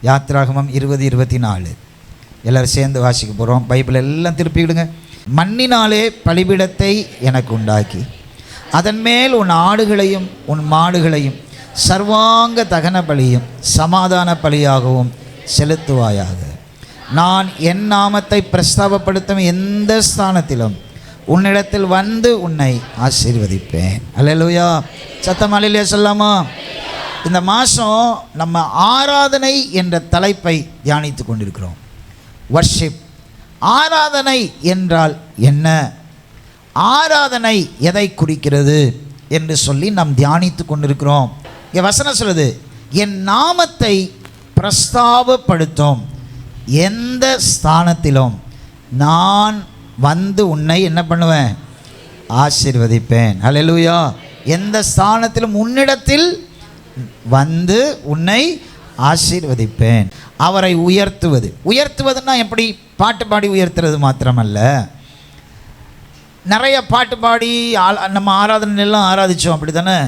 யாத்திராகமம் 20:24 எல்லோரும் சேர்ந்து வாசிக்க போகிறோம். பைபிள் எல்லாம் திருப்பிவிடுங்க. மண்ணினாலே பலிபீடத்தை எனக்கு உண்டாக்கி அதன் மேல் உன் ஆடுகளையும் உன் மாடுகளையும் சர்வாங்க தகன பலியும் சமாதான பலியாகவும் செலுத்துவாயாக. நான் என் நாமத்தை பிரஸ்தாபப்படுத்தும் எந்த ஸ்தானத்திலும் உன்னிடத்தில் வந்து உன்னை ஆசீர்வதிப்பேன். அல்லேலூயா. சத்தம் அல்லேலூயா சொல்லாமா? இந்த மாதம் நம்ம ஆராதனை என்ற தலைப்பை தியானித்து கொண்டிருக்கிறோம். வர்ஷிப். ஆராதனை என்றால் என்ன? ஆராதனை எதை குறிக்கிறது என்று சொல்லி நாம் தியானித்து கொண்டிருக்கிறோம். இங்கே வசனம் சொல்லுது, என் நாமத்தை பிரஸ்தாபப்படுத்தும் எந்த ஸ்தானத்திலும் நான் வந்து உன்னை என்ன பண்ணுவேன்? ஆசீர்வதிப்பேன். அல்லேலூயா. எந்த ஸ்தானத்திலும் உன்னிடத்தில் வந்து உன்னை ஆசீர்வதிப்பேன். அவரை உயர்த்துவது. உயர்த்துவதுன்னா எப்படி? பாட்டு பாடி உயர்த்துறது மாத்திரமல்ல. நிறைய பாட்டு பாடி நம்ம ஆராதனையெல்லாம் ஆராதித்தோம், அப்படி தானே?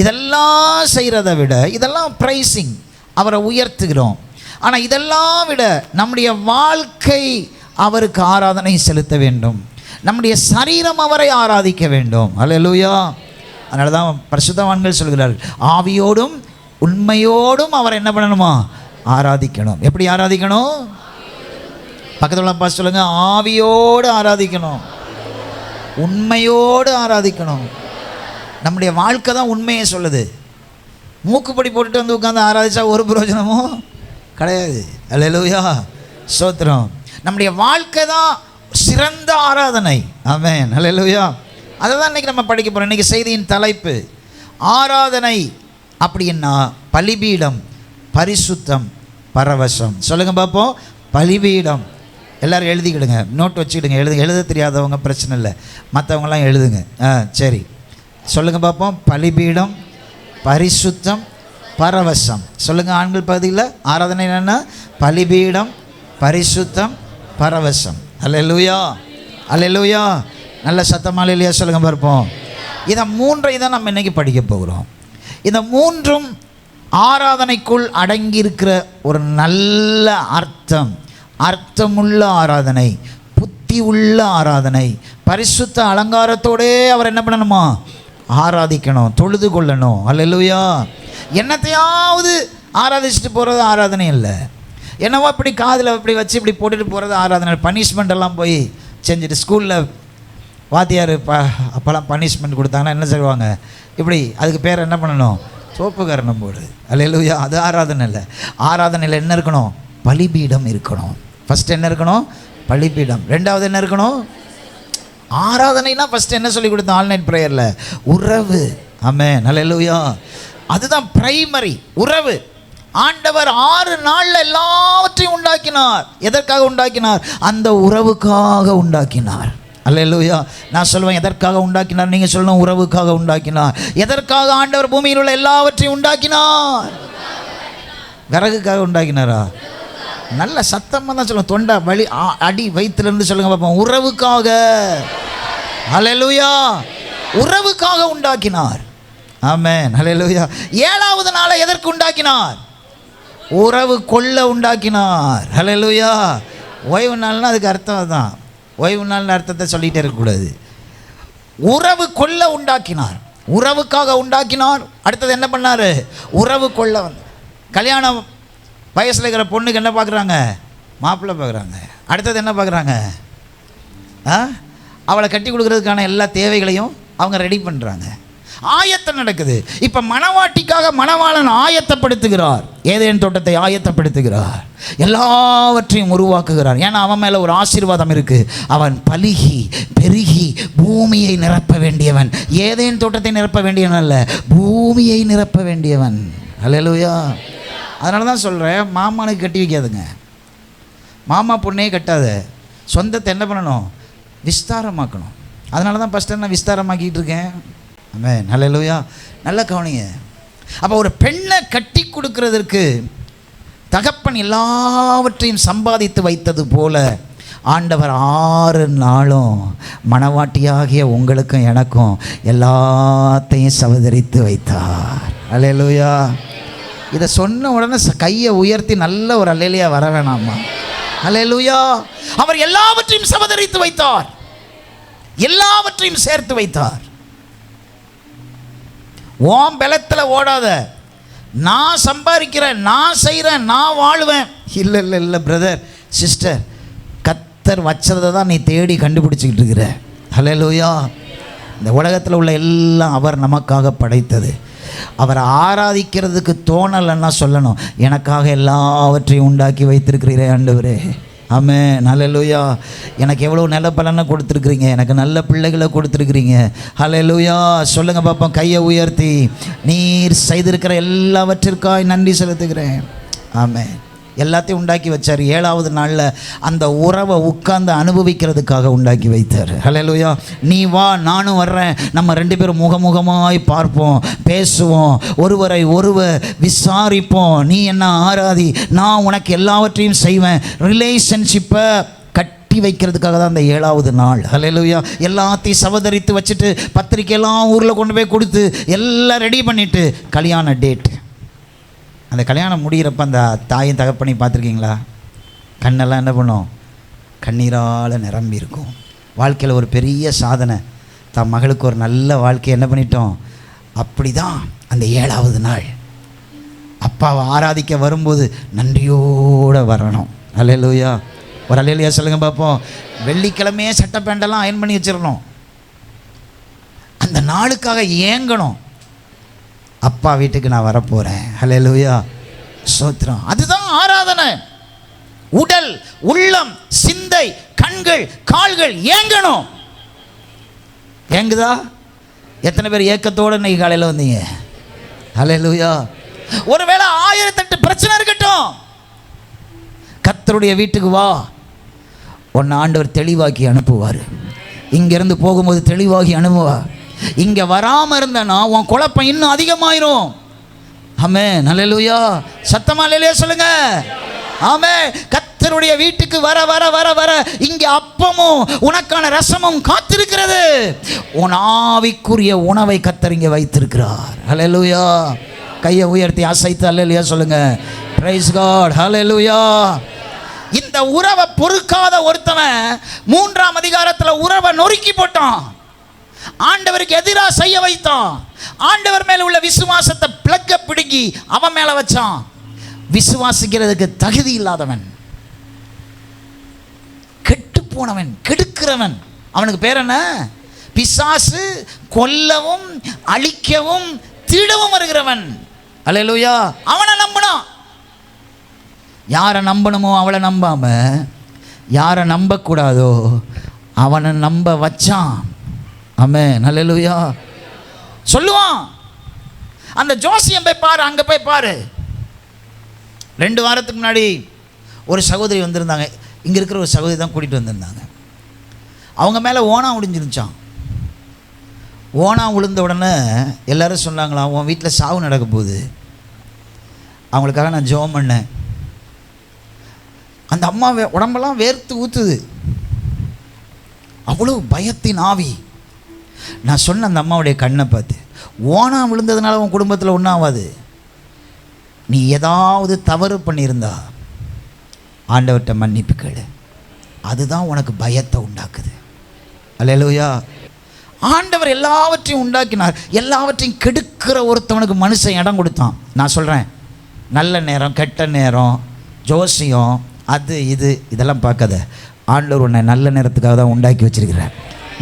இதெல்லாம் செய்கிறத விட இதெல்லாம் ப்ரைஸிங், அவரை உயர்த்துகிறோம். ஆனால் இதெல்லாம் விட நம்முடைய வாழ்க்கை அவருக்கு ஆராதனை செலுத்த வேண்டும். நம்முடைய சரீரம் அவரை ஆராதிக்க வேண்டும். அல்லேலூயா. அதனால தான் பரிசுத்தவான்கள் சொல்கிறார்கள், ஆவியோடும் உண்மையோடும் அவரை என்ன பண்ணணுமா? ஆராதிக்கணும். எப்படி ஆராதிக்கணும்? பக்கத்தில் உள்ள பார்த்து சொல்லுங்க, ஆவியோடு ஆராதிக்கணும், உண்மையோடு ஆராதிக்கணும். நம்முடைய வாழ்க்கை தான் உண்மையை சொல்லுது. மூக்குப்படி போட்டுட்டு வந்து உட்காந்து ஆராதிச்சா ஒரு பிரயோஜனமும் கிடையாது. அல்லேலூயா. ஸ்தோத்திரம். நம்முடைய வாழ்க்கை தான் சிறந்த ஆராதனை. ஆமென். அல்லேலூயா. அதை தான் இன்றைக்கி நம்ம படிக்க போகிறோம். இன்றைக்கி செய்தியின் தலைப்பு ஆராதனை அப்படின்னா பலிபீடம், பரிசுத்தம், பரவசம். சொல்லுங்கள் பார்ப்போம். பலிபீடம். எல்லோரும் எழுதிக்கிடுங்க, நோட் வச்சுக்கிடுங்க. எழுத தெரியாதவங்க பிரச்சனை இல்லை, மற்றவங்களாம் எழுதுங்க. சரி, சொல்லுங்கள் பார்ப்போம். பலிபீடம், பரிசுத்தம், பரவசம். சொல்லுங்கள். ஆண்கள் பகுதியில் ஆராதனை என்னென்னா பலிபீடம், பரிசுத்தம், பரவசம். அல்லேலூயா. அல்லேலூயா. நல்ல சத்தமாக இல்லையா? சொல்லுங்கள் பார்ப்போம். இதை மூன்றை தான் நம்ம இன்றைக்கி படிக்க போகிறோம். இந்த மூன்றும் ஆராதனைக்குள் அடங்கியிருக்கிற ஒரு நல்ல அர்த்தமுள்ள ஆராதனை, புத்தி உள்ள ஆராதனை. பரிசுத்த அலங்காரத்தோடே அவர் என்ன பண்ணணுமா? ஆராதிக்கணும், தொழுது கொள்ளணும். அல்லேலூயா. என்னத்தையாவது ஆராதிச்சுட்டு போகிறது ஆராதனை இல்லை. என்னவோ இப்படி காதில் இப்படி வச்சு இப்படி போட்டுட்டு போகிறது ஆராதனை. பனிஷ்மெண்ட் எல்லாம் போய் செஞ்சுட்டு ஸ்கூலில் வாத்தியார் அப்போல்லாம் பனிஷ்மெண்ட் கொடுத்தாங்கன்னா என்ன செய்வாங்க? இப்படி அதுக்கு பேர் என்ன பண்ணணும்? சோப்பு காரணம் போடு. அல்லேலூயா. அது ஆராதனை இல்லை. ஆராதனையில் என்ன இருக்கணும்? பலிபீடம் இருக்கணும். ஃபஸ்ட்டு என்ன இருக்கணும்? பலிபீடம். ரெண்டாவது என்ன இருக்கணும்? ஆராதனைனா ஃபஸ்ட்டு என்ன சொல்லி கொடுத்தோம் ஆன்லைன் ப்ரேயரில்? உறவு. ஆமென். அல்லேலூயா. அதுதான் பிரைமரி, உறவு. ஆண்டவர் 6 நாளில் எல்லாவற்றையும் உண்டாக்கினார். எதற்காக உண்டாக்கினார்? அந்த உறவுக்காக உண்டாக்கினார். அல்லேலூயா. நான் சொல்லுவேன், எதற்காக உண்டாக்கினார்? நீங்கள் சொல்லணும், உறவுக்காக உண்டாக்கினார். எதற்காக ஆண்டவர் பூமியில் உள்ள எல்லாவற்றையும் உண்டாக்கினார்? விறகுக்காக உண்டாக்கினாரா? நல்ல சத்தமாக தான் சொல்லுங்கள். தொண்டை வலி அடி வயிற்றுலேருந்து சொல்லுங்கள் பார்ப்போம். உறவுக்காக. அல்லேலூயா. உறவுக்காக உண்டாக்கினார். ஆமென். அல்லேலூயா. 7வது நாளை எதற்கு உண்டாக்கினார்? உறவு கொள்ள உண்டாக்கினார். அல்லேலூயா. ஓய்வு நாள்னா அதுக்கு அர்த்தம் தான். ஓய்வு நாள் அர்த்தத்தை சொல்லிகிட்டே இருக்கக்கூடாது. உறவு கொள்ள உண்டாக்கினார், உறவுக்காக உண்டாக்கினார். அடுத்தது என்ன பண்ணார்? உறவு கொள்ள கல்யாணம் வயசில் இருக்கிற பொண்ணுக்கு என்ன பார்க்குறாங்க? மாப்பிள்ளை பார்க்குறாங்க. அடுத்தது என்ன பார்க்குறாங்க? அவளை கட்டி கொடுக்குறதுக்கான எல்லா தேவைகளையும் அவங்க ரெடி பண்ணுறாங்க. ஆயத்தம் நடக்குது. இப்போ மணவாட்டிக்காக மணவாளன் ஆயத்தப்படுத்துகிறார். ஏதேன் தோட்டத்தை ஆயத்தப்படுத்துகிறார். எல்லாவற்றையும் உருவாக்குகிறார். ஏன்னா அவன் மேலே ஒரு ஆசீர்வாதம் இருக்குது. அவன் பலுகி பெருகி பூமியை நிரப்ப வேண்டியவன். ஏதேன் தோட்டத்தை நிரப்ப வேண்டியவன் அல்ல, பூமியை நிரப்ப வேண்டியவன். அல்லேலூயா. அதனால தான் சொல்கிறேன், மாமானுக்கு கட்டி வைக்காதுங்க. மாமா பொண்ணே கட்டாத. சொந்தத்தை என்ன பண்ணணும்? விஸ்தாரமாக்கணும். அதனால தான் ஃபஸ்ட்டு நான் விஸ்தாரமாக்கிட்டு இருக்கேன். ஆமென். அல்லேலூயா. நல்ல கவனிங்க. அப்போ ஒரு பெண்ணை கட்டி கொடுக்கறதற்கு தகப்பன் எல்லாவற்றையும் சம்பாதித்து வைத்தது போல ஆண்டவர் 6 நாளும் மணவாட்டியாகிய உங்களுக்கும் எனக்கும் எல்லாத்தையும் சவதரித்து வைத்தார். அல்லேலூயா. இதை சொன்ன உடனே கையை உயர்த்தி நல்ல ஒரு அல்லேலூயா வர வேணாமா? அல்லேலூயா. அவர் எல்லாவற்றையும் சமதரித்து வைத்தார், எல்லாவற்றையும் சேர்த்து வைத்தார். ஓம் பலத்தில் ஓடாத, நான் சம்பாதிக்கிறேன், நான் செய்கிறேன், நான் வாழ்வேன். இல்லை இல்லை இல்லை பிரதர் சிஸ்டர், கர்த்தர் வச்சதை தான் நீ தேடி கண்டுபிடிச்சிக்கிட்டு இருக்கிற. அல்லேலூயா. இந்த உலகத்தில் உள்ள எல்லாம் அவர் நமக்காக படைத்தது. அவரை ஆராதிக்கிறதுக்கு தோணலைன்னா சொல்லணும், எனக்காக எல்லாவற்றையும் உண்டாக்கி வைத்திருக்கிறீரே ஆண்டவரே. ஆமென். அல்லேலூயா. எனக்கு எவ்வளோ நல்ல பலனை கொடுத்துருக்குறீங்க, எனக்கு நல்ல பிள்ளைகளை கொடுத்துருக்குறீங்க. அல்லேலூயா. சொல்லுங்கள் பார்ப்போம் கையை உயர்த்தி, நீர் செய்திருக்கிற எல்லாவற்றிற்காக நன்றி செலுத்துகிறேன். ஆமென். எல்லாத்தையும் உண்டாக்கி வச்சார். 7வது நாளில் அந்த உறவை உட்கார்ந்து அனுபவிக்கிறதுக்காக உண்டாக்கி வைத்தார். அல்லேலூயா. நீ வா, நானும் வர்றேன், நம்ம 2 பேரும் முகமுகமாய் பார்ப்போம், பேசுவோம், ஒருவரை ஒருவர் விசாரிப்போம். நீ என்ன ஆராதி, நான் உனக்கு எல்லாவற்றையும் செய்வேன். ரிலேஷன்ஷிப்பை கட்டி வைக்கிறதுக்காக தான் அந்த 7வது நாள். அல்லேலூயா. எல்லாத்தையும் சவதரித்து வச்சுட்டு பத்திரிக்கையெல்லாம் ஊரில் கொண்டு போய் கொடுத்து எல்லாம் ரெடி பண்ணிவிட்டு கல்யாண டேட்டு. அந்த கல்யாணம் முடிகிறப்ப அந்த தாயும் தகப்பனையும் பார்த்துருக்கீங்களா? கண்ணெல்லாம் என்ன பண்ணும்? கண்ணீரால் நிரம்பி இருக்கும். வாழ்க்கையில் ஒரு பெரிய சாதனை, தன் மகளுக்கு ஒரு நல்ல வாழ்க்கையை என்ன பண்ணிட்டோம். அப்படி தான் அந்த 7வது நாள் அப்பாவை ஆராதிக்க வரும்போது நன்றியோடு வரணும். அல்லேலூயா. ஒரு அல்லேலூயா சொல்லுங்கள் பார்ப்போம். வெள்ளிக்கிழமையே சட்டை பேண்டெல்லாம் அயன் பண்ணி வச்சிடணும். அந்த நாளுக்காக ஏங்கணும். அப்பா வீட்டுக்கு நான் வரப்போகிறேன். அல்லேலூயா. ஸ்தோத்திரம். அதுதான் ஆராதனை. உடல், உள்ளம், சிந்தை, கண்கள், கால்கள் ஏங்கணும். ஏங்குதா? எத்தனை பேர் ஏக்கத்தோடு இன்னைக்கு காலையில் வந்தீங்க? அல்லேலூயா. ஒருவேளை 1008 பிரச்சனை இருக்கட்டும், கர்த்தருடைய வீட்டுக்கு வா, உன்னை ஆண்டவர் தெளிவாக்கி அனுப்புவார். இங்கேருந்து போகும்போது தெளிவாகி அனுப்புவார். இங்கே வராமல் இருந்தனா உன் குழப்பம் இன்னும் அதிகமாயிரும். ஆமென். அல்லேலூயா. சத்தமா அல்லேலூயா சொல்லுங்க. ஆமென். கர்த்தருடைய வீட்டுக்கு வர வர வர வர இங்கே அப்பமும் உனக்கான ரசமும் காத்திருக்கிறது. உன் ஆவிக்குரிய உணவை கர்த்தர் இங்கே வைத்திருக்கிறார். அல்லேலூயா. கையை உயர்த்தி அசைத்து அல்லேலூயா சொல்லுங்க. Praise God. அல்லேலூயா. இந்த உறவை பொறுக்காத ஒருத்தவன் 3ஆம் அதிகாரத்தில் உறவை நொறுக்கி போட்டான், ஆண்டவருக்கு எதிராக செய்ய வைத்தான். ஆண்டவர் மேல உள்ள விசுவாசத்தை பிளக்க பிடுங்கி அவன் மேல வச்சான். விசுவாசிக்கிறதுக்கு தகுதி இல்லாதவன், கெட்டு போனவன், கெடுக்கிறவன். அவனுக்கு பேர் என்ன? பிசாசு. கொல்லவும் அழிக்கவும் திருடவும் வருகிறவன். அல்லேலூயா. அவனை நம்பினான். யாரை நம்பணுமோ அவளை நம்பாம, யாரை நம்பக்கூடாதோ அவனை நம்ப வச்சான். ஆமென். அல்லேலூயா. சொல்லுவான், அந்த ஜோசியம் போய் பாரு, அங்கே போய் பாரு. 2 வாரத்துக்கு முன்னாடி ஒரு சகோதரி வந்திருந்தாங்க. இங்கே இருக்கிற ஒரு சகோதரி தான் கூட்டிகிட்டு வந்திருந்தாங்க. அவங்க மேலே ஓனா முடிஞ்சிருச்சான். ஓனா விழுந்த உடனே எல்லோரும் சொன்னாங்களாம், உன் வீட்டில் சாவு நடக்க போகுது, அவங்களுக்காக நான் ஜெபம் பண்ணேன். அந்த அம்மா உடம்பெல்லாம் வேர்த்து ஊற்றுது, அவ்வளோ பயத்தின் ஆவி. நான் சொன்ன அந்த அம்மாவுடைய கண்ணை பார்த்து, ஓனா விழுந்ததுனால உன் குடும்பத்தில் ஒன்றும் ஆகாது, நீ ஏதாவது தவறு பண்ணியிருந்தா ஆண்டவர்கிட்ட மன்னிப்பு கேளு, அதுதான் உனக்கு பயத்தை உண்டாக்குது. அல்லேலூயா. ஆண்டவர் எல்லாவற்றையும் உண்டாக்கினார். எல்லாவற்றையும் கெடுக்கிற ஒருத்தவனுக்கு மனுஷன் இடம் கொடுத்தான். நான் சொல்கிறேன், நல்ல நேரம் கெட்ட நேரம் ஜோசியம் அது இது இதெல்லாம் பார்க்காத. ஆண்டவர் உன்னை நல்ல நேரத்துக்காக தான் உண்டாக்கி வச்சிருக்கிறார்.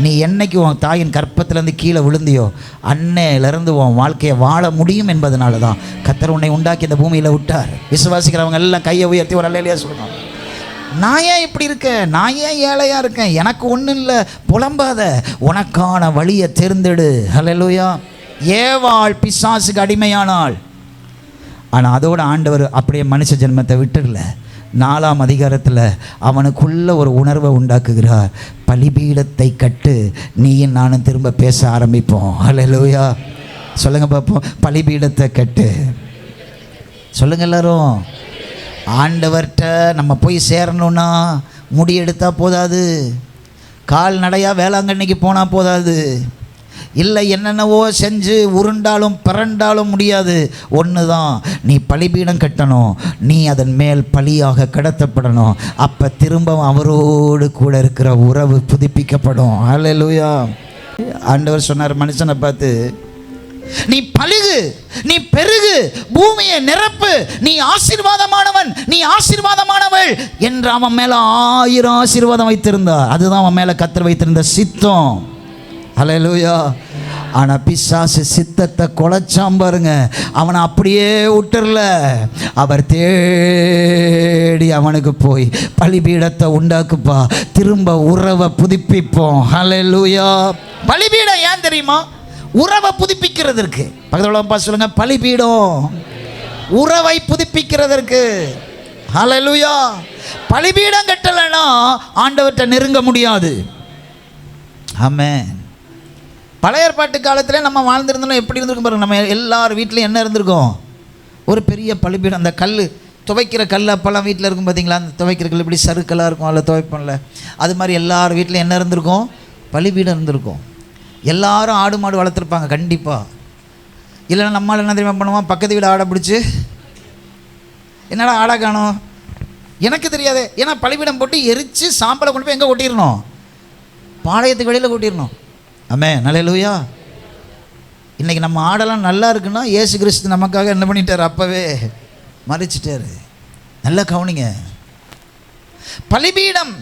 நீ என்னைக்கு உன் தாயின் கற்பத்திலேருந்து கீழே விழுந்தியோ அன்னையிலேருந்து உன் வாழ்க்கையை வாழ முடியும் என்பதனால தான் கர்த்தர் உன்னை உண்டாக்கி இந்த பூமியில் விட்டார். விசுவாசிக்கிறவங்க எல்லாம் கையை உயர்த்தி ஒரு அல்லேலூயா சொல்லணும். நான் ஏன் இப்படி இருக்கேன், நான் ஏன் ஏழையாக இருக்கேன், எனக்கு ஒன்றும் இல்லை, புலம்பாத, உனக்கான வழியை தேர்ந்தெடு. அல்லேலூயா. ஏவாள் பிசாசுக்கு அடிமையானாள். ஆனால் அதோட ஆண்டவர் அப்படியே மனுஷ ஜென்மத்தை விட்டுடல. 4ஆம் அதிகாரத்தில் அவனுக்குள்ள ஒரு உணர்வை உண்டாக்குகிறார். பலிபீடத்தை கட்டு, நீயும் நானும் திரும்ப பேச ஆரம்பிப்போம். அல்லேலூயா. சொல்லுங்க பார்ப்போம். பலிபீடத்தை கட்டு. சொல்லுங்க எல்லாரும். ஆண்டவர்கிட்ட நம்ம போய் சேரணும்னா முடி எடுத்தால் போதாது, கால்நடையாக வேளாங்கண்ணிக்கு போனால் போதாது, இல்லை என்னென்னவோ செஞ்சு உருண்டாலும் பிறண்டாலும் முடியாது. ஒன்று தான், நீ பலிபீடம் கட்டணும், நீ அதன் மேல் பலியாக கடத்தப்படணும். அப்போ திரும்பவும் அவரோடு கூட இருக்கிற உறவு புதுப்பிக்கப்படும். ஹல்லேலூயா. ஆண்டவர் சொன்னார் மனுஷனை பார்த்து, நீ பலுகு, நீ பெருகு, பூமியை நிரப்பு, நீ ஆசீர்வாதமானவன், நீ ஆசீர்வாதமானவள் என்று அவன் மேல 1000 ஆசீர்வாதம் வைத்திருந்தார். அதுதான் அவன் மேல கர்த்தர் வைத்திருந்த சித்தம். ஹல்லேலூயா. ஆனா பிசாசு சித்தத்தை குலைச்சாம் பாருங்க. அவனை அப்படியே விட்டுறல, அவர் தேடி அவனுக்கு போய் பலிபீடத்தை உண்டாக்குப்பா, திரும்ப உறவை புதுப்பிப்போம். ஹல்லேலூயா. பலிபீடம் ஏன் தெரியுமா? உறவை புதுப்பிக்கிறதற்கு. பக்கத்தில் சொல்லுங்க, பலிபீடம் உறவை புதுப்பிக்கிறதற்கு. ஹல்லேலூயா. பலிபீடம் கட்டலைன்னா ஆண்டவர்கிட்ட நெருங்க முடியாது. ஆமென். பழைய ஏற்பாட்டு காலத்தில் நம்ம வாழ்ந்துருந்தோம், எப்படி இருந்திருக்கும் பாருங்க. நம்ம எல்லார் வீட்லையும் என்ன இருந்திருக்கும்? ஒரு பெரிய பலிபீடம். அந்த கல், துவைக்கிற கல் அப்போல்லாம் வீட்டில் இருக்கும் பார்த்தீங்களா? அந்த துவைக்கிற கல் இப்படி சறுக்கலாக இருக்கும், அதில் துவைப்போம்ல. அது மாதிரி எல்லார் வீட்லையும் என்ன இருந்திருக்கும்? பலிபீடம் இருந்திருக்கும். எல்லாரும் ஆடு மாடு வளர்த்துருப்பாங்க கண்டிப்பாக. இல்லைன்னா நம்மளால் என்ன தெரியுமா பண்ணுவோம்? பக்கத்து வீடு ஆடை பிடிச்சி, என்னடா ஆடை காணும், எனக்கு தெரியாது. ஏன்னா பலிபீடம் போட்டு எரித்து சாம்பலை கொண்டு போய் எங்கே கொட்டிடணும்? பாளையத்துக்கு வெளியில் கொட்டிடணும். ஆமென். ஹல்லேலூயா. இன்றைக்கி நம்ம ஆடெல்லாம் நல்லா இருக்குன்னா இயேசு கிறிஸ்து நமக்காக என்ன பண்ணிட்டார்? அப்போவே மறிச்சிட்டாரு. நல்லா கவனிங்க. பலிபீடம்,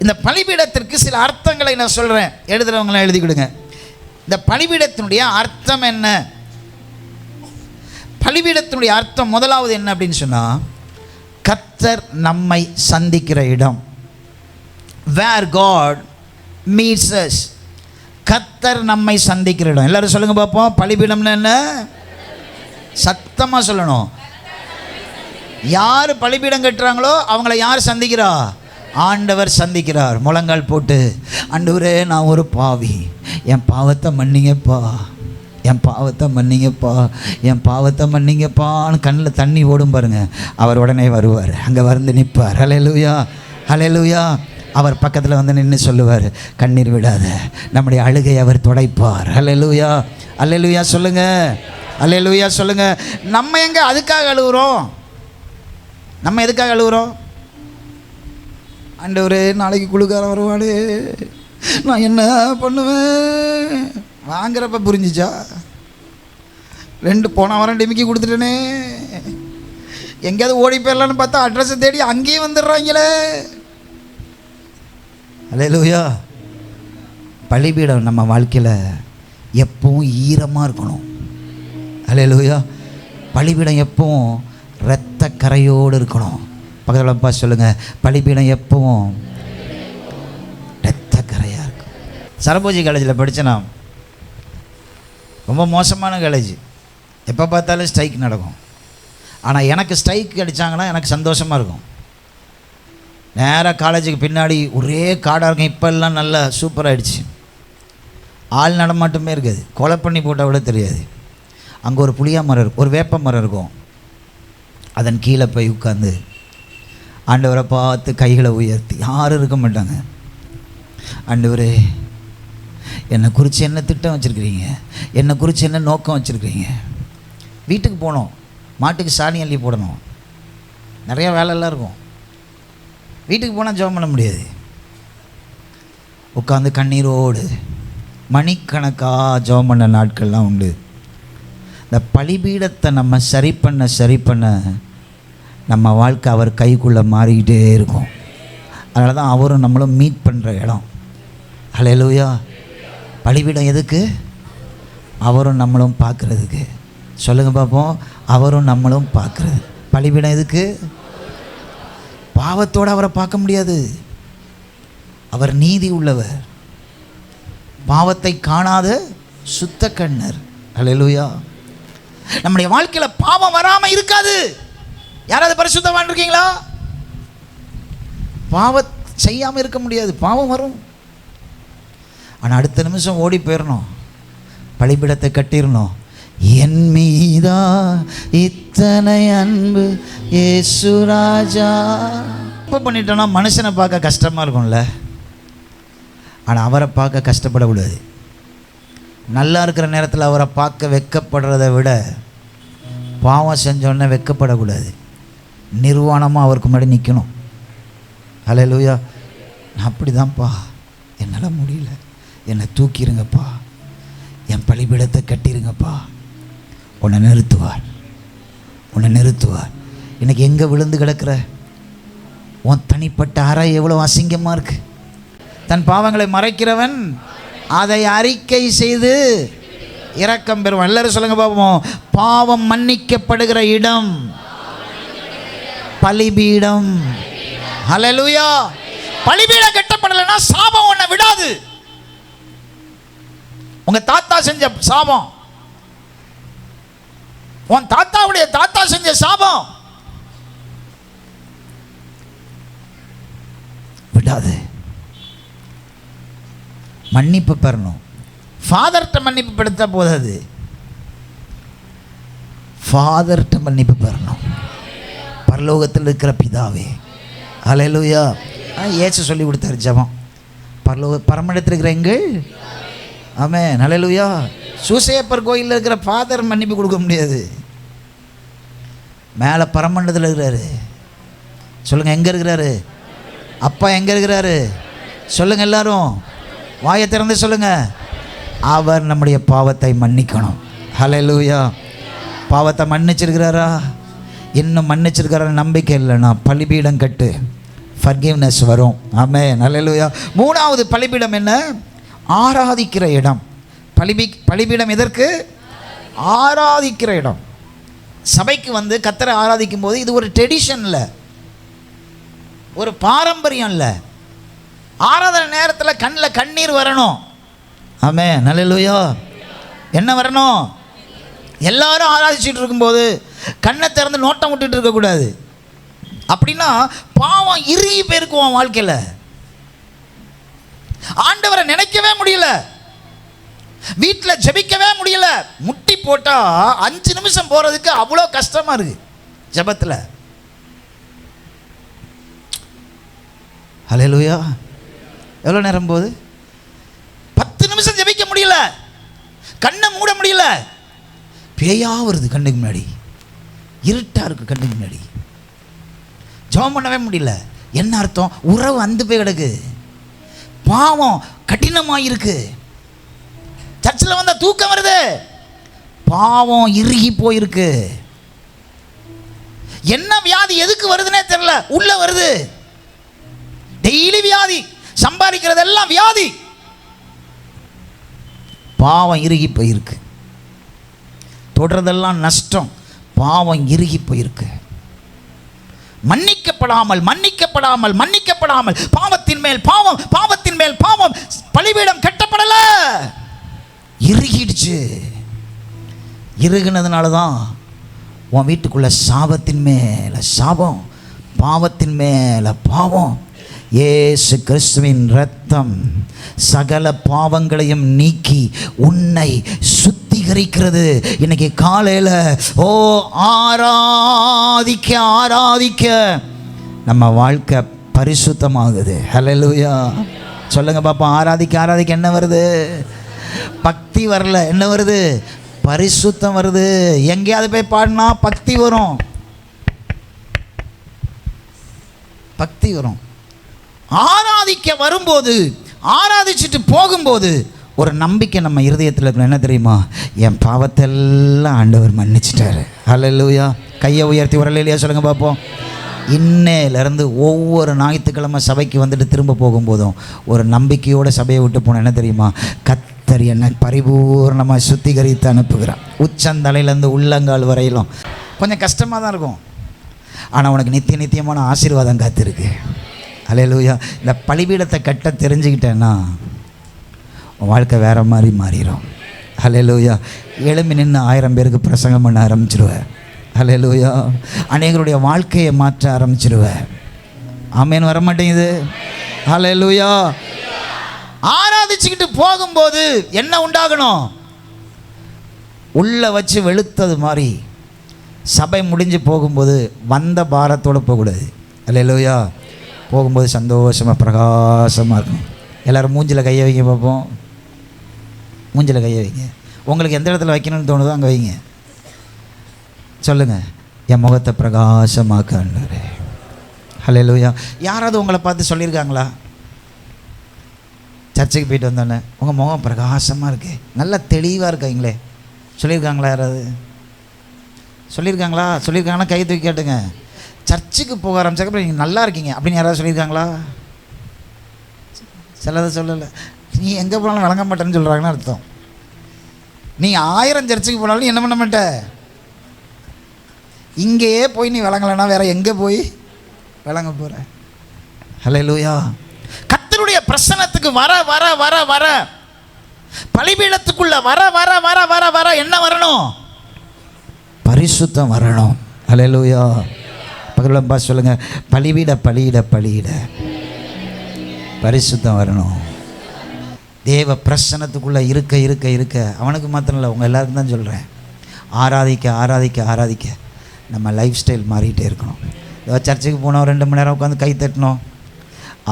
இந்த பலிபீடத்திற்கு சில அர்த்தங்களை நான் சொல்கிறேன், எழுதுகிறவங்களாம் எழுதி கொடுங்க. இந்த பலிபீடத்தினுடைய அர்த்தம் என்ன? பலிபீடத்தினுடைய அர்த்தம் முதலாவது என்ன அப்படின்னு சொன்னால், கர்த்தர் நம்மை சந்திக்கிற இடம். Where God meets us. கர்த்தர் நம்மை சந்திக்கிற இடம். எல்லாரும் சொல்லுங்க பார்ப்போம். பலிபீடம்னு என்ன? சத்தமாக சொல்லணும். யார் பலிபீடம் கட்டுறாங்களோ அவங்கள யார் சந்திக்கிறா? ஆண்டவர் சந்திக்கிறார். முழங்கால் போட்டு, ஆண்டவரே நான் ஒரு பாவி, என் பாவத்தை மன்னிங்கப்பா, என் பாவத்தை மன்னிங்கப்பா, என் பாவத்தை மன்னிங்கப்பான்னு கண்ணில் தண்ணி ஓடும் பாருங்க. அவர் உடனே வருவார், அங்கே வந்து நிற்பார். ஹல்லேலூயா. ஹல்லேலூயா. அவர் பக்கத்தில் வந்து நின்று சொல்லுவார், கண்ணீர் விடாத, நம்முடைய அழுகை அவர் துடைப்பார். ஹல்லேலூயா. ஹல்லேலூயா சொல்லுங்க. ஹல்லேலூயா சொல்லுங்க. நம்ம எங்கே அதுக்காக அழுகுறோம்? நம்ம எதுக்காக அழுகுறோம்? ஆண்டவரே நாளைக்கு குழுக்காரன் வருவானே, நான் என்ன பண்ணுவேன்? வாங்குறப்ப புரிஞ்சிச்சா? 2 போன வாரம் டிமிக்கி கொடுத்துட்டேனே, எங்கேயாவது ஓடி போயிடலான்னு பார்த்தா அட்ரஸை தேடி அங்கேயும் வந்துடுறாங்களே. ஹல்லேலூயா. பலிபீடம் நம்ம வாழ்க்கையில் எப்பவும் ஈரமாக இருக்கணும். ஹல்லேலூயா. பலிபீடம் எப்பவும் இரத்த கரையோடு இருக்கணும். பக்கத்தில் சொல்லுங்கள், பலிபீடம் எப்பவும் இரத்த கரையாக இருக்கும். சரபோஜி காலேஜில் படித்தேனா, ரொம்ப மோசமான காலேஜ், எப்போ பார்த்தாலும் ஸ்ட்ரைக் நடக்கும். ஆனால் எனக்கு ஸ்ட்ரைக் அடித்தாங்கன்னா எனக்கு சந்தோஷமாக இருக்கும். நேராக காலேஜுக்கு பின்னாடி ஒரே காடாக இருக்கும். இப்போல்லாம் நல்லா சூப்பராகிடுச்சு, ஆள் நடமாட்டமே இருக்காது, கொலை பண்ணி போட்டால் விட தெரியாது. அங்கே ஒரு புளியா மரம் இருக்கும், ஒரு வேப்ப மரம் இருக்கும். அதன் கீழே போய் உட்காந்து ஆண்டவரை பார்த்து கைகளை உயர்த்தி, யாரும் இருக்க மாட்டாங்க, ஆண்டவரே என்னை குறித்து என்ன திட்டம் வச்சுருக்கிறீங்க, என்னை குறித்து என்ன நோக்கம் வச்சுருக்கிறீங்க. வீட்டுக்கு போகணும், மாட்டுக்கு சாணி அள்ளி போடணும், நிறையா வேலையெல்லாம் இருக்கும். வீட்டுக்கு போனால் ஜெபம் பண்ண முடியாது. உட்காந்து கண்ணீரோடு மணிக்கணக்காக ஜெபம் பண்ண நாட்கள்லாம் உண்டு. இந்த பலிபீடத்தை நம்ம சரி பண்ண நம்ம வாழ்க்கை அவர் கைக்குள்ளே மாறிக்கிட்டே இருக்கும். அதனால தான் அவரும் நம்மளும் மீட் பண்ணுற இடம். ஹல்லேலூயா. பலிபீடம் எதுக்கு? அவரும் நம்மளும் பார்க்குறதுக்கு. சொல்லுங்கள் பார்ப்போம். அவரும் நம்மளும் பார்க்குறது. பலிபீடம் எதுக்கு? பாவத்தோடு அவரை பார்க்க முடியாது. அவர் நீதி உள்ளவர், பாவத்தை காணாத சுத்த கண்ணர். ஹல்லேலூயா. நம்முடைய வாழ்க்கையில் பாவம் வராமல் இருக்காது. யாராவது பரிசுத்தவான் இருக்கீங்களா? பாவம் செய்யாமல் இருக்க முடியாது, பாவம் வரும். ஆனால் அடுத்த நிமிஷம் ஓடி போயிடணும், பலிபீடத்தை கட்டிடணும். என் மீதா இத்தனை அன்பு இயேசு ராஜா. இப்போ பண்ணிட்டோன்னா மனுஷனை பார்க்க கஷ்டமாக இருக்கும்ல, ஆனால் அவரை பார்க்க கஷ்டப்படக்கூடாது. நல்லா இருக்கிற நேரத்தில் அவரை பார்க்க வெட்கப்படுறதை விட பாவம் செஞ்சோன்னே வெட்கப்படக்கூடாது. நிர்வாணமாக அவருக்கு முன்னாடி நிற்கணும். ஹல்லேலூயா. நான் அப்படி தான்ப்பா, என்னால் முடியல, என்னை தூக்கிடுங்கப்பா, என் பலிபீடத்தை கட்டிடுங்கப்பா. உன்னை நிறுத்துவார், உன்னை நிறுத்துவார். இன்னைக்கு எங்கே விழுந்து கிடக்கிற? உன் தனிப்பட்ட அறை எவ்வளோ அசிங்கமாக இருக்கு. தன் பாவங்களை மறைக்கிறவன் அதை அறிக்கை செய்து இரக்கம் பெறுவான். எல்லாரும் சொல்லுங்க பாப்போம். பாவம் மன்னிக்கப்படுகிற இடம் பலிபீடம். ஹல்லேலூயா. பலிபீடம் கட்டப்படலைன்னா சாபம் உன்னை விடாது. உங்க தாத்தா செஞ்ச சாபம், உன் தாத்தாவுடைய தாத்தா செஞ்ச சாபம் விடாது. மன்னிப்பு பெறணும். ஃபாதர்கிட்ட மன்னிப்பு பெடுத்தா போதாது, ஃபாதர்கிட்ட மன்னிப்பு பெறணும். பரலோகத்தில் இருக்கிற பிதாவே. ஹல்லேலூயா. இயேசு சொல்லி கொடுத்தாரு ஜெபம். பரமண்டலத்தில் இருக்கிற எங்கள் ஆமென். ஹல்லேலூயா. சூசையப்பர் கோயிலில் இருக்கிற ஃபாதர் மன்னிப்பு கொடுக்க முடியாது. மேலே பரமண்டலத்தில் இருக்கிறாரு. சொல்லுங்கள், எங்கே இருக்கிறாரு? அப்பா எங்கே இருக்கிறாரு? சொல்லுங்கள், எல்லாரும் வாயை திறந்து சொல்லுங்கள். அவர் நம்முடைய பாவத்தை மன்னிக்கணும். ஹல்லேலூயா. பாவத்தை மன்னிச்சிருக்கிறாரா? இன்னும் மன்னிச்சிருக்கிற நம்பிக்கை இல்லைன்னா பலிபீடம் கட்டு, ஃபர்கிவ்னஸ் வரும். ஆமென். ஹல்லேலூயா. மூணாவது பலிபீடம் என்ன? ஆராதிக்கிற இடம். பலிபீடம் எதற்கு? ஆராதிக்கிற இடம். சபைக்கு வந்து கர்த்தரை ஆராதிக்கும் போது இது ஒரு ட்ரெடிஷன் இல்லை, ஒரு பாரம்பரியம் இல்லை. ஆராதனை நேரத்தில் கண்ணில் கண்ணீர் வரணும். ஆமென். ஹல்லேலூயா. என்ன வரணும்? எல்லாரும் ஆராதிச்சுட்டு இருக்கும்போது கண்ணை திறந்து நோட்டம் விட்டுட்டு இருக்கக்கூடாது. அப்படின்னா பாவம் இறுகி போயிருக்கும் வாழ்க்கையில். ஆண்டவரை நினைக்கவே முடியல, வீட்டில் ஜெபிக்கவே முடியல. முட்டி போட்டால் 5 நிமிஷம் போகிறதுக்கு அவ்வளோ கஷ்டமாக இருக்கு ஜெபத்தில். ஹல்லேலூயா. எவ்வளோ நேரம் போகுது? 10 நிமிஷம் ஜெபிக்க முடியல, கண்ணை மூட முடியல. பேயா வருது கண்ணுக்கு முன்னாடி, இருட்டாக இருக்குது கண்ணுக்கு முன்னாடி, ஜெபம் பண்ணவே முடியல. என்ன அர்த்தம்? உறவு அந்து போய் கிடக்கு, பாவம் கடினமாக இருக்கு. சர்ச்சில் வந்தால் தூக்கம் வருது, பாவம் இறுகி போயிருக்கு. என்ன வியாதி எதுக்கு வருதுன்னே தெரியல, உள்ள வருது. டெய்லி வியாதி, சம்பாதிக்கிறதெல்லாம் வியாதி. பாவம் இறுகி போயிருக்கு, தொடர்றதெல்லாம் நஷ்டம். பாவம் இறுகி போயிருக்கு. மன்னிக்கப்படாமல் மன்னிக்கப்படாமல் மன்னிக்கப்படாமல் பாவத்தின் மேல் பாவம், பாவத்தின் மேல் பாவம். பலிபீடம் கட்டப்படல, இறுகிடுச்சு. இறுகினதுனால தான் உன் வீட்டுக்குள்ள சாபத்தின் மேல சாபம், பாவத்தின் மேல பாவம். இயேசு கிறிஸ்துவின் இரத்தம் சகல பாவங்களையும் நீக்கி உன்னை சுத்திகரிக்கிறது. இன்னைக்கு காலையில் ஆராதிக்க ஆராதிக்க நம்ம வாழ்க்கை பரிசுத்தமாகுது. ஹல்லேலூயா. சொல்லுங்க பாப்பா. ஆராதிக்க ஆராதிக்க என்ன வருது? பக்தி வரல, என்ன வருது? பரிசுத்தம் வருது. எங்கேயாவது போய் பாடினா பக்தி வரும், பக்தி வரும். ஆராதிக்க வரும்போது, ஆராதிச்சுட்டு போகும்போது ஒரு நம்பிக்கை நம்ம இருதயத்தில் இருக்கணும். என்ன தெரியுமா? என் பாவத்தெல்லாம் ஆண்டவர் மன்னிச்சிட்டாரு. ஹல்லேலூயா. கையை உயர்த்தி வரலையா சொல்லுங்க பார்ப்போம். இன்னையிலேருந்து ஒவ்வொரு ஞாயிற்றுக்கிழமை சபைக்கு வந்துட்டு திரும்ப போகும்போதும் ஒரு நம்பிக்கையோடு சபையை விட்டு போனோம். என்ன தெரியுமா? கர்த்தர் என்னை பரிபூர்ணமாக சுத்திகரித்து அனுப்புகிறார். உச்சந்தலையிலேருந்து உள்ளங்கால் வரையிலும். கொஞ்சம் கஷ்டமாக தான் இருக்கும், ஆனால் உனக்கு நித்திய நித்தியமான ஆசீர்வாதம் காத்திருக்கு. ஹல்லேலூயா. இந்த பலிபீடத்தை கட்ட தெரிஞ்சுக்கிட்டேன்னா உன் வாழ்க்கை வேறு மாதிரி மாறிடும். ஹல்லேலூயா. எழும்பி நின்று 1000 பேருக்கு பிரசங்கம் பண்ண ஆரம்பிச்சிருவேன். ஹல்லேலூயா. அநேகருடைய வாழ்க்கையை மாற்ற ஆரம்பிச்சிருவேன். ஆமேன். வர மாட்டேங்குது. ஹல்லேலூயா. ஆராதிச்சுக்கிட்டு போகும்போது என்ன உண்டாகணும்? உள்ள வச்சு வெளுத்தது மாதிரி சபை முடிஞ்சு போகும்போது வந்த பாரத்தோடு போகக்கூடாது. ஹல்லேலூயா. போகும்போது சந்தோஷமாக பிரகாசமாக இருக்கும். எல்லோரும் மூஞ்சில் கையை வைக்க பார்ப்போம். மூஞ்சில் கையை வைங்க. உங்களுக்கு எந்த இடத்துல வைக்கணும்னு தோணுதோ அங்கே வைங்க. சொல்லுங்கள், என் முகத்தை பிரகாசமாக்க ஆண்டவரே. ஹல்லேலூயா. யாராவது உங்களை பார்த்து சொல்லியிருக்காங்களா? சர்ச்சுக்கு போயிட்டு வந்தோன்னே உங்கள் முகம் பிரகாசமாக இருக்கு, நல்லா தெளிவாக இருக்காங்களே, சொல்லியிருக்காங்களா? யாராவது சொல்லியிருக்காங்களா? சொல்லியிருக்காங்கன்னா கை தூக்கி கேட்டுங்க. சர்ச்சுக்கு போக ஆரம்பிச்சக்கப்புறம் நீங்கள் நல்லா இருக்கீங்க அப்படின்னு யாராவது சொல்லியிருக்காங்களா? சிலதை சொல்லலை. நீ எங்கே போனாலும் விளங்க மாட்டேன்னு சொல்கிறாங்கன்னு அர்த்தம். நீ 1000 சர்ச்சுக்கு போனாலும் நீ என்ன பண்ண மாட்ட? இங்கேயே போய் நீ விளங்கலைன்னா வேற எங்கே போய் விளங்க போகிற? ஹல்லேலூயா. கர்த்தருடைய பிரசன்னத்துக்கு வர வர வர வர பலிபீடத்துக்குள்ள வர வர வர வர வர என்ன வரணும்? பரிசுத்தம் வரணும். ஹல்லேலூயா. பக்கத்துல பாஸ் சொல்லுங்க, பலிபீட பலியிட பலியிட பரிசுத்தம் வரணும். தேவ பிரசன்னத்துக்குள்ளே இருக்க இருக்க இருக்க அவனுக்கு மாத்திரம் இல்லை, உங்கள் எல்லாருக்கும் தான் சொல்கிறேன். ஆராதிக்க ஆராதிக்க ஆராதிக்க நம்ம லைஃப் ஸ்டைல் மாறிக்கிட்டே இருக்கணும். ஏதோ சர்ச்சுக்கு போனோம் 2 மணி நேரம் உட்காந்து கை தட்டணும்.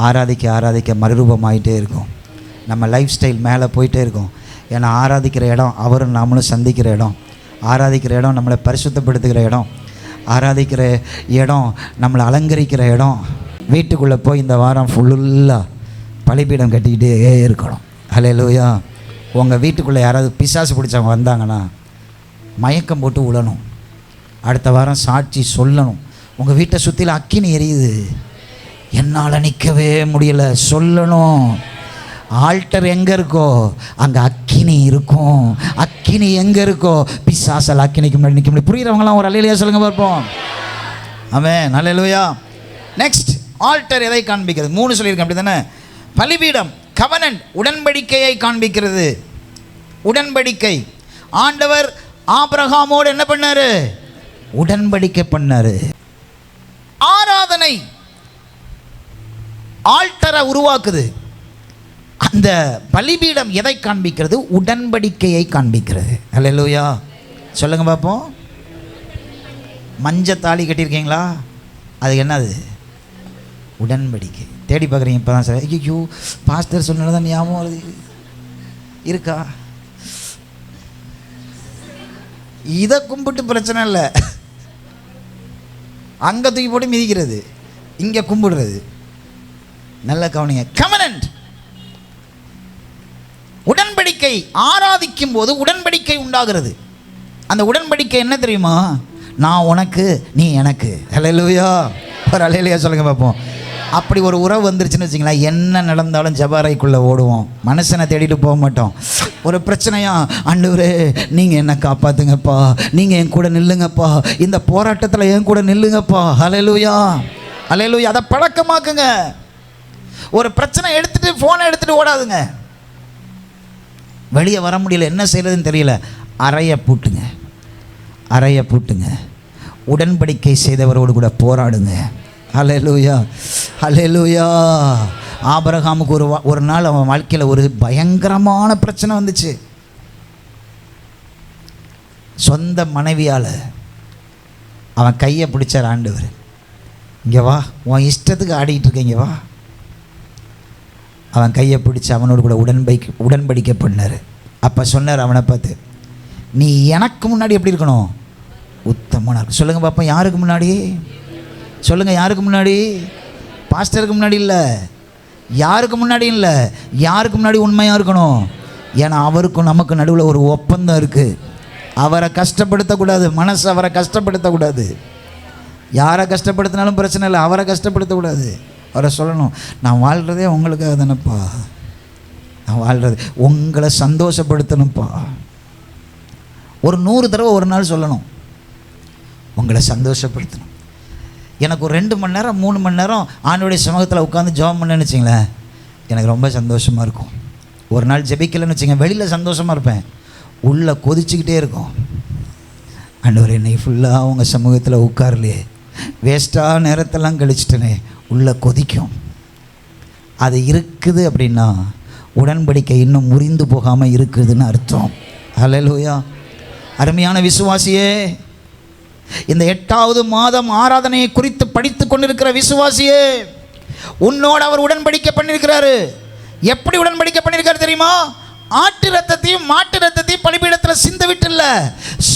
ஆராதிக்க ஆராதிக்க மறுரூபமாகிட்டே இருக்கும். நம்ம லைஃப் ஸ்டைல் மேலே போயிட்டே இருக்கும். ஏன்னா ஆராதிக்கிற இடம் அவரும் நாமளும் சந்திக்கிற இடம். ஆராதிக்கிற இடம் நம்மளை பரிசுத்தப்படுத்துகிற இடம். ஆராதிக்கிற இடம் நம்மளை அலங்கரிக்கிற இடம். வீட்டுக்குள்ளே போய் இந்த வாரம் ஃபுல்லாக பலிபீடம் கட்டிக்கிட்டே இருக்கணும். ஹல்லேலூயா. உங்கள் வீட்டுக்குள்ளே யாராவது பிசாசு பிடிச்சவங்க வந்தாங்கன்னா மயக்கம் போட்டு விழணும். அடுத்த வாரம் சாட்சி சொல்லணும். உங்கள் வீட்டை சுற்றில அக்கினி எரியுது, என்னால் நிற்கவே முடியல சொல்லணும். ஆல்டர் எங்கே இருக்கோ அங்கே அக்கினி இருக்கும். அக்கினி எங்கே இருக்கோ பிசாசல் அக்கினிக்கு முன்னாடி நிற்க முடியும். புரியுறவங்களாம் ஒரு அல்லேலூயா சொல்லுங்க பார்ப்போம். ஆமென். ஹல்லேலூயா. நெக்ஸ்ட், ஆல்டர் எதை காண்பிக்கிறது? 3 சொல்லியிருக்கேன், அப்படி தானே? பலிபீடம் கவனன்ட், உடன்படிக்கையை காண்பிக்கிறது. உடன்படிக்கை. ஆண்டவர் ஆபிரகாமோடு என்ன பண்ணாரு? உடன்படிக்கை பண்ணாரு. ஆராதனை ஆல்டரை உருவாக்குது. அந்த பலிபீடம் எதை காண்பிக்கிறது? உடன்படிக்கையை காண்பிக்கிறது. ஹல்லேலூயா. சொல்லுங்க பார்ப்போம். மஞ்சள் தாலி கட்டியிருக்கீங்களா? அது என்னது? உடன்படிக்கை. தேடி பார்க்குறீங்க இப்போ தான் சார். ஐயோ பாஸ்டர் சொன்னதான் ஞாபகம் வருது. இருக்கா? இதை கும்பிட்டு பிரச்சனை இல்லை, அங்கே தூக்கி போட்டு மிதிக்கிறது, இங்கே கும்பிடுறது. நல்ல கவனிங்க. கவனன்ட், உடன்படிக்கை. ஆராதிக்கும் போது உடன்படிக்கை உண்டாகிறது. அந்த உடன்படிக்கை என்ன தெரியுமா? நான் உனக்கு, நீ எனக்கு. ஹல்லேலூயா. ஒரு அல்லேலூயா சொல்லுங்க பார்ப்போம். அப்படி ஒரு உறவு வந்துருச்சுன்னு வச்சிங்களேன், என்ன நடந்தாலும் ஜபாரைக்குள்ளே ஓடுவோம், மனுஷனை தேடிட்டு போக மாட்டோம். ஒரு பிரச்சனையா, ஆண்டவரே நீங்கள் என்ன காப்பாற்றுங்கப்பா, நீங்கள் என் கூட நில்லுங்கப்பா, இந்த போராட்டத்தில் என் கூட நில்லுங்கப்பா. ஹல்லேலூயா. ஹல்லேலூயா. அதை பழக்கமாக்குங்க. ஒரு பிரச்சனை எடுத்துகிட்டு ஃபோனை எடுத்துகிட்டு ஓடாதுங்க. வெளியே வர முடியல, என்ன செய்யறதுன்னு தெரியல, அறையை பூட்டுங்க. அறையை பூட்டுங்க. உடன்படிக்கை செய்தவரோடு கூட போராடுங்க. ஹல்லேலூயா. ஹல்லேலூயா. ஆபிரகாமுக்கு ஒரு நாள் அவன் வாழ்க்கையில் ஒரு பயங்கரமான பிரச்சனை வந்துச்சு. சொந்த மனைவியால் அவன் கையை பிடிச்சார் ஆண்டவர். இங்கே வா, உன் இஷ்டத்துக்கு ஆடிக்கிட்டு இருக்க, இங்கே வா. அவன் கையை பிடிச்சி அவனோடு கூட உடன்படிக்கை பண்ணார். அப்போ சொன்னார் அவனை பார்த்து, நீ எனக்கு முன்னாடி எப்படி இருக்கணும்? உத்தமனாக இருக்கும். சொல்லுங்கள் பார்ப்போம். யாருக்கு முன்னாடி சொல்லுங்கள்? யாருக்கு முன்னாடி? பாஸ்டருக்கு முன்னாடி இல்லை, யாருக்கு முன்னாடி இல்லை, யாருக்கு முன்னாடி உண்மையாக இருக்கணும். ஏன்னா அவருக்கும் நமக்கு நடுவில் ஒரு ஒப்பந்தம் இருக்குது. அவரை கஷ்டப்படுத்தக்கூடாது, மனசு அவரை கஷ்டப்படுத்தக்கூடாது. யாரை கஷ்டப்படுத்தினாலும் பிரச்சனை இல்லை, அவரை கஷ்டப்படுத்தக்கூடாது. அவரை சொல்லணும், நான் வாழ்கிறதே உங்களுக்காக தானேப்பா, நான் வாழ்கிறது உங்களை சந்தோஷப்படுத்தணும்ப்பா. ஒரு 100 தடவை ஒரு நாள் சொல்லணும், உங்களை சந்தோஷப்படுத்தணும். எனக்கு ஒரு 2 மணி நேரம் 3 மணி நேரம் ஆண்டவருடைய சமூகத்தில் உட்காந்து ஜெபம் பண்ணேன்னு வச்சிங்களேன், எனக்கு ரொம்ப சந்தோஷமாக இருக்கும். ஒரு நாள் ஜெபிக்கலைன்னு வச்சுங்க, வெளியில் சந்தோஷமாக இருப்பேன், உள்ளே கொதிச்சுக்கிட்டே இருக்கும். ஆண்டவர் என்னை ஃபுல்லாக உங்கள் சமூகத்தில் உட்காரலையே, வேஸ்ட்டாக நேரத்தெல்லாம் கழிச்சிட்டனே, உள்ளே கொதிக்கும். அது இருக்குது அப்படின்னா உடன்படிக்கை இன்னும் முறிந்து போகாமல் இருக்குதுன்னு அர்த்தம். ஹல்லேலூயா. அருமையான விசுவாசியே, இந்த 8வது மாதம் ஆராதனையை குறித்து படித்து கொண்டிருக்கிற விசுவாசியே, உன்னோடு அவர் உடன்படிக்கை பண்ணியிருக்கிறாரு. எப்படி உடன்படிக்கை பண்ணியிருக்காரு தெரியுமா? ஆட்டு ரத்தத்தையும் மாட்டு ரத்தத்தையும் பலிபீடத்தில் சிந்த விட்டுல,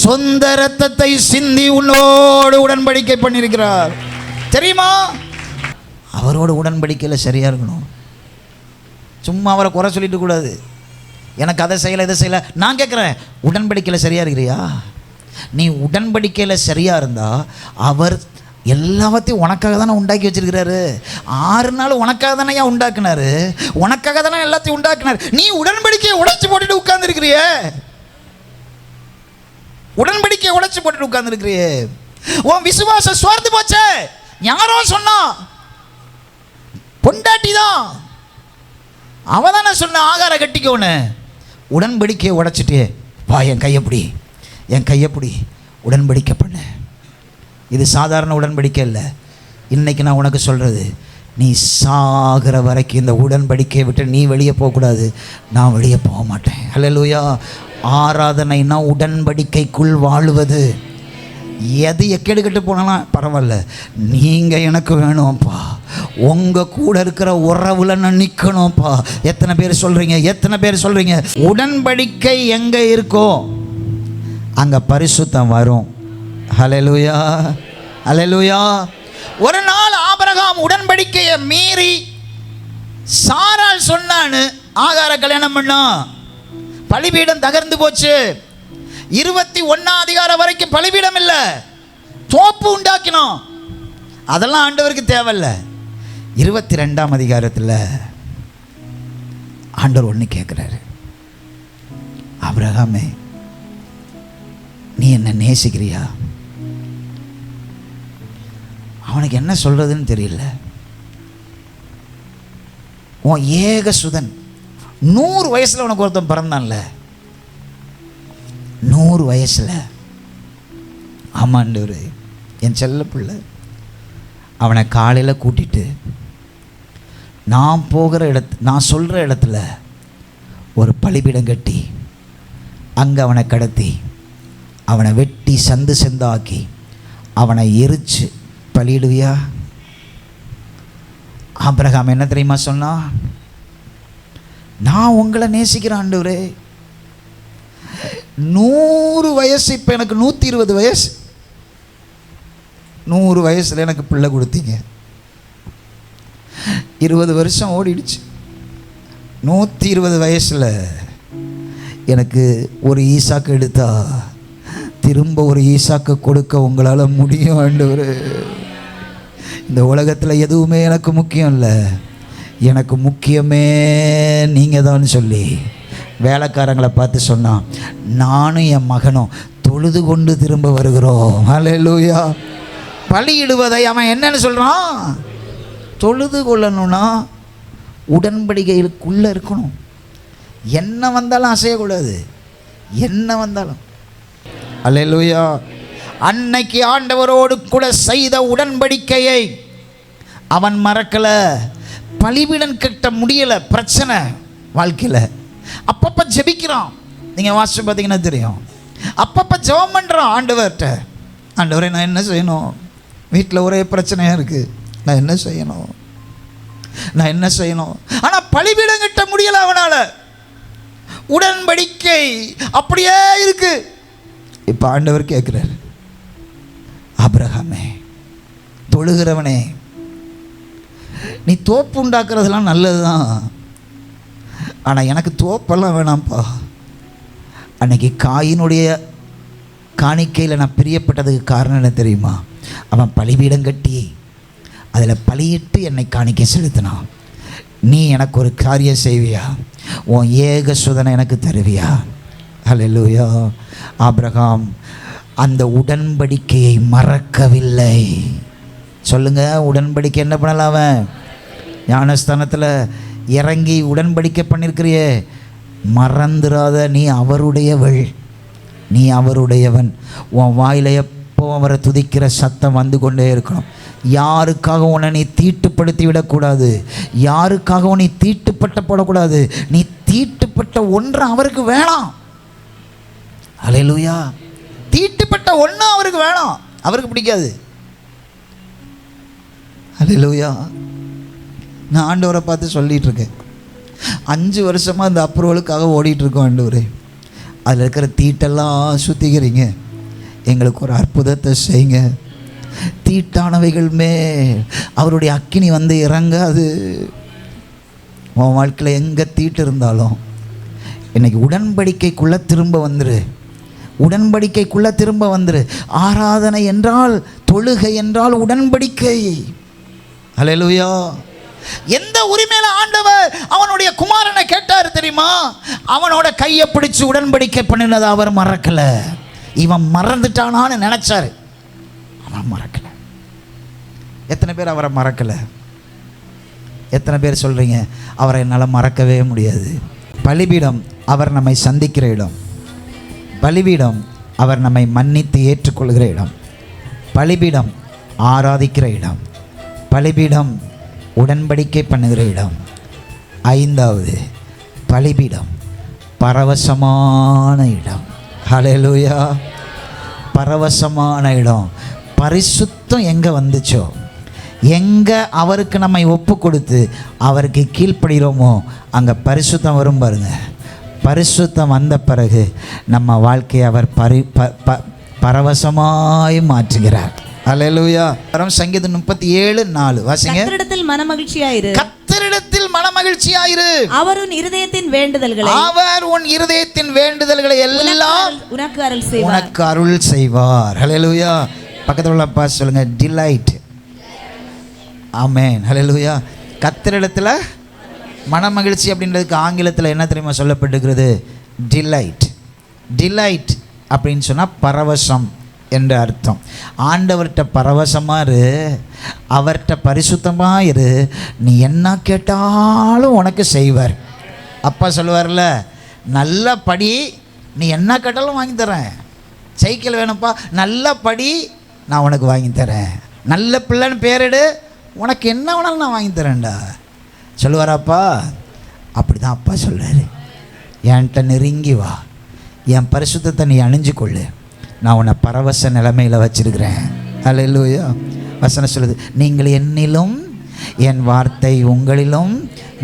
சொந்த ரத்தத்தை சிந்தி உன்னோடு உடன்படிக்கை பண்ணியிருக்கிறார். தெரியுமா? அவரோட உடன்படிக்கையில் சரியாக இருக்கணும். சும்மா அவரை குறை சொல்லிட்டு கூடாது. எனக்கு அதை செய்யலை இதை செய்யலை. நான் கேட்குறேன், உடன்படிக்கையில் சரியாக இருக்கிறியா? நீ உடன்படிக்கையில் சரியாக இருந்தால் அவர் எல்லாத்தையும் உனக்காக தானே உண்டாக்கி வச்சிருக்கிறாரு. 6 நாள் உனக்காக தானே ஏன் உண்டாக்குனாரு? உனக்காக தானே எல்லாத்தையும் உண்டாக்குனாரு. நீ உடன்படிக்கையை உடைச்சு போட்டுட்டு உட்கார்ந்துருக்கிறியே, உடன்படிக்கையை உடைச்சு போட்டுட்டு உட்கார்ந்துருக்கிறியே. உன் விசுவாசம் சோர்ந்து போச்சே. யாரோ சொன்னா? பொண்டாட்டி தான். அவ தானே சொன்ன ஆகார கட்டிக்கோன்னு. உடன்படிக்கையை உடைச்சிட்டே வா, என் கையப்படி, என் கையப்படி உடன்படிக்கை பண்ண. இது சாதாரண உடன்படிக்கை இல்லை. இன்றைக்கி நான் உனக்கு சொல்கிறது, நீ சாகிற வரைக்கும் இந்த உடன்படிக்கையை விட்டு நீ வெளியே போகக்கூடாது. நான் வெளியே போக மாட்டேன். அல்லேலூயா. ஆராதனைனா உடன்படிக்கைக்குள் வாழுவது. எது எக்கெடுக்கிட்டு போனாலும் பரவாயில்ல, நீங்கள் எனக்கு வேணும்ப்பா, உங்கள் கூட இருக்கிற உறவில் நான் நிற்கணும்ப்பா. எத்தனை பேர் சொல்கிறீங்க? எத்தனை பேர் சொல்கிறீங்க? உடன்படிக்கை எங்கே இருக்கோ அங்கே பரிசுத்தம் வரும். ஹல்லேலூயா, ஹல்லேலூயா. ஒரு நாள் ஆபிரகாம் உடன்படிக்கையை மீறி சாராள் சொன்னான்னு ஆகார கல்யாணம் பண்ணோம். பலிபீடம் தகர்ந்து போச்சு. 21 அதிகாரம் வரைக்கும் பலிபீடம் இல்லை, தோப்பு உண்டாக்கினோம். அதெல்லாம் ஆண்டவருக்கு தேவையில்லை. 22 அதிகாரத்தில் ஆண்டவர் ஒன்று கேட்குறாரு, ஆபிரகாமே, நீ என்ன நேசிக்கிறியா? அவனுக்கு என்ன சொல்றதுன்னு தெரியல. உன் ஏக சுதன் 100 வயசுல உனக்கு ஒருத்தன் பிறந்தான்ல, 100 வயசுல. ஆமாண்டவர், என் செல்ல பிள்ளை. அவனை காலையில் கூட்டிட்டு நான் போகிற நான் சொல்கிற இடத்துல ஒரு பலிபீடம் கட்டி அங்கே அவனை கடத்தி அவனை வெட்டி சந்து செந்தாக்கி அவனை எரிச்சு பலியிடுவியா? ஆபிரகாம் என்ன தெரியுமா சொன்னா? நான் உங்களை நேசிக்கிறேன் ஆண்டவரே. 100 வயசு, இப்போ எனக்கு 120 வயசு. 100 வயசில் எனக்கு பிள்ளை கொடுத்தீங்க. 20 வருஷம் ஓடிடுச்சு. 120 வயசில் எனக்கு ஒரு ஈசாக்கு எடுத்தா திரும்ப ஒரு ஈசாக்கு கொடுக்க உங்களால் முடியும் ஆண்டவரே. இந்த உலகத்தில் எதுவுமே எனக்கு முக்கியம் இல்லை, எனக்கு முக்கியமே நீங்கள் தான் சொல்லி வேலைக்காரங்களை பார்த்து சொன்னான், நானும் என் மகனும் தொழுது கொண்டு திரும்ப வருகிறோம். ஹல்லேலூயா. பலியிடுவதை அவன் என்னன்னு சொல்கிறான்? தொழுது கொள்ளணும்னா உடன்படிக்கைக்குள்ளே இருக்கணும். என்ன வந்தாலும் அசையக்கூடாது, என்ன வந்தாலும். அல்லேலூயா. அன்னைக்கு ஆண்டவரோடு கூட செய்த உடன்படிக்கையை அவன் மறக்கல. பலிபீடம் கட்ட முடியலை, பிரச்சனை வாழ்க்கையில். அப்பப்போ ஜெபிக்கிறான், நீங்கள் வாசிச்சு பார்த்தீங்கன்னா தெரியும். அப்பப்போ ஜெபம் பண்ணுறான் ஆண்டவர்கிட்ட, ஆண்டவரே நான் என்ன செய்யணும்? வீட்டில் ஒரே பிரச்சனையாக இருக்குது, நான் என்ன செய்யணும்? நான் என்ன செய்யணும்? ஆனால் பலிபீடம் கட்ட முடியலை அவனால். உடன்படிக்கை அப்படியே இருக்கு. இப்போ ஆண்டவர் கேட்குறார், ஆபிரகாமே, தொழுகிறவனே, நீ தோப்பு உண்டாக்குறதெல்லாம் நல்லது தான், ஆனால் எனக்கு தோப்பெல்லாம் வேணாம்ப்பா. அன்னைக்கு காயினுடைய காணிக்கையில் நான் பிரியப்பட்டதுக்கு காரணம் என்ன தெரியுமா? அவன் பலிபீடம் கட்டி அதில் பலியிட்டு என்னை காணிக்கை செலுத்தினான். நீ எனக்கு ஒரு காரியம் செய்வியா? உன் ஏக சுதனை எனக்கு தருவியா? ஹல்லேலூயா. ஆபிரகாம் அந்த உடன்படிக்கையை மறக்கவில்லை. சொல்லுங்க, உடன்படிக்கை என்ன பண்ணலாம்? அவன் ஞானஸ்தானத்தில் இறங்கி உடன்படிக்கை பண்ணியிருக்கிறியே, மறந்துடாத. நீ அவருடையவள், நீ அவருடையவன். உன் வாயில் எப்போ அவரை துதிக்கிற சத்தம் வந்து கொண்டே இருக்கணும். யாருக்காக உன்னை நீ தீட்டுப்படுத்தி விடக்கூடாது, யாருக்காகவும் நீ தீட்டுப்பட்ட போடக்கூடாது. நீ தீட்டுப்பட்ட ஒன்று அவருக்கு வேணாம். அல்லேலூயா. தீட்டுப்பட்ட ஒன்று அவருக்கு வேணாம், அவருக்கு பிடிக்காது. அல்லேலூயா. நான் ஆண்டவரை பார்த்து சொல்லிட்டு இருக்கேன், 5 வருஷமாக இந்த அப்ரூவலுக்காக ஓடிட்டுருக்கோம் ஆண்டவரே. அதில் இருக்கிற தீட்டெல்லாம் சுத்திக்கிறீங்க, எங்களுக்கு ஒரு அற்புதத்தை செய்யுங்க. தீட்டானவைகள் மேல் அவருடைய அக்கினி வந்து இறங்காது. உன் வாழ்க்கையில் எங்கே தீட்டு இருந்தாலும் இன்றைக்கி உடன்படிக்கைக்குள்ளே திரும்ப வந்துரு, உடன்படிக்கைக்குள்ளே திரும்ப வந்துரு. ஆராதனை என்றால், தொழுகை என்றால் உடன்படிக்கை. அல்லேலூயா. எந்த உரிமையில ஆண்டவர் அவனுடைய குமாரனை கேட்டார் தெரியுமா? அவனோட கையை பிடிச்சு உடன்படிக்கை பண்ணினதை அவர் மறக்கல. இவன் மறந்துட்டானான்னு நினைச்சாரு, அவன் மறக்கல. எத்தனை பேர் அவரை மறக்கல? எத்தனை பேர் சொல்றீங்க அவரை என்னால் மறக்கவே முடியாது? பலிபீடம் அவர் நம்மை சந்திக்கிற இடம். பலிபீடம் அவர் நம்மை மன்னித்து ஏற்றுக்கொள்கிற இடம். பலிபீடம் ஆராதிக்கிற இடம். பலிபீடம் உடன்படிக்கை பண்ணுகிற இடம். 5வது பலிபீடம் பரவசமான இடம். ஹல்லேலூயா. பரவசமான இடம். பரிசுத்தம் எங்கே வந்துச்சோ, எங்கே அவருக்கு நம்மை ஒப்பு கொடுத்து அவருக்கு கீழ்ப்படுகிறோமோ அங்கே பரிசுத்தம் வரும் பாருங்க. பரிசுத்தம் வந்த பிறகு நம்ம வாழ்க்கையை அவர் பரவசமாய் மாற்றுகிறார். அல்லேலூயா. சங்கீதம் 37:4 வாசிங்க. கர்த்தரிடத்தில் மனமகிழ்ச்சியாயிரு, கர்த்தரிடத்தில் மனமகிழ்ச்சியாயிரு. அவர் உன் இருதயத்தின் வேண்டுதல்களை, அவர் உன் இருதயத்தின் வேண்டுதல்களை எல்லாம் உனக்கு அருள் செய்வார், உனக்கு அருள் செய்வார். அல்லேலூயா. பக்கத்துல உள்ள அப்பா சொல்லுங்க, டிலைட். ஆமென். அல்லேலூயா. கர்த்தரிடத்தில் மனமகிழ்ச்சி அப்படின்றதுக்கு ஆங்கிலத்தில் என்ன தெரியுமா சொல்லப்பட்டிருக்கிறது? டிலைட். டிலைட் அப்படின்னு சொன்னால் பரவசம் என்ற அர்த்தம். ஆண்டவர்கிட்ட பரவசமாக இரு, அவர்கிட்ட பரிசுத்தமாக இரு, நீ என்ன கேட்டாலும் உனக்கு செய்வார். அப்பா சொல்லுவார்ல, நல்ல படி, நீ என்ன கேட்டாலும் வாங்கி தரேன். சைக்கிள் வேணும்ப்பா, நல்ல படி, நான் உனக்கு வாங்கி தரேன். நல்ல பிள்ளைன்னு பேரிடு, உனக்கு என்ன வேணாலும் நான் வாங்கி தரேன்டா சொல்லுவாராப்பா. அப்படி தான் அப்பா சொல்கிறாரு, என்கிட்ட நெருங்கி வா, என் பரிசுத்தத்தை நீ அணிஞ்சு கொள்ளு, நான் உன்னை பரவச நிலைமையில் வச்சிருக்கிறேன். அல்லேலூயா. வசனம் சொல்லுது, நீங்கள் என்னிலும் என் வார்த்தை உங்களிலும்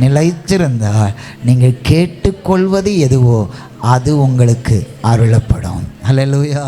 நிலைத்திருந்தால் நீங்கள் கேட்டுக்கொள்வது எதுவோ அது உங்களுக்கு அருளப்படும். அல்லேலூயா.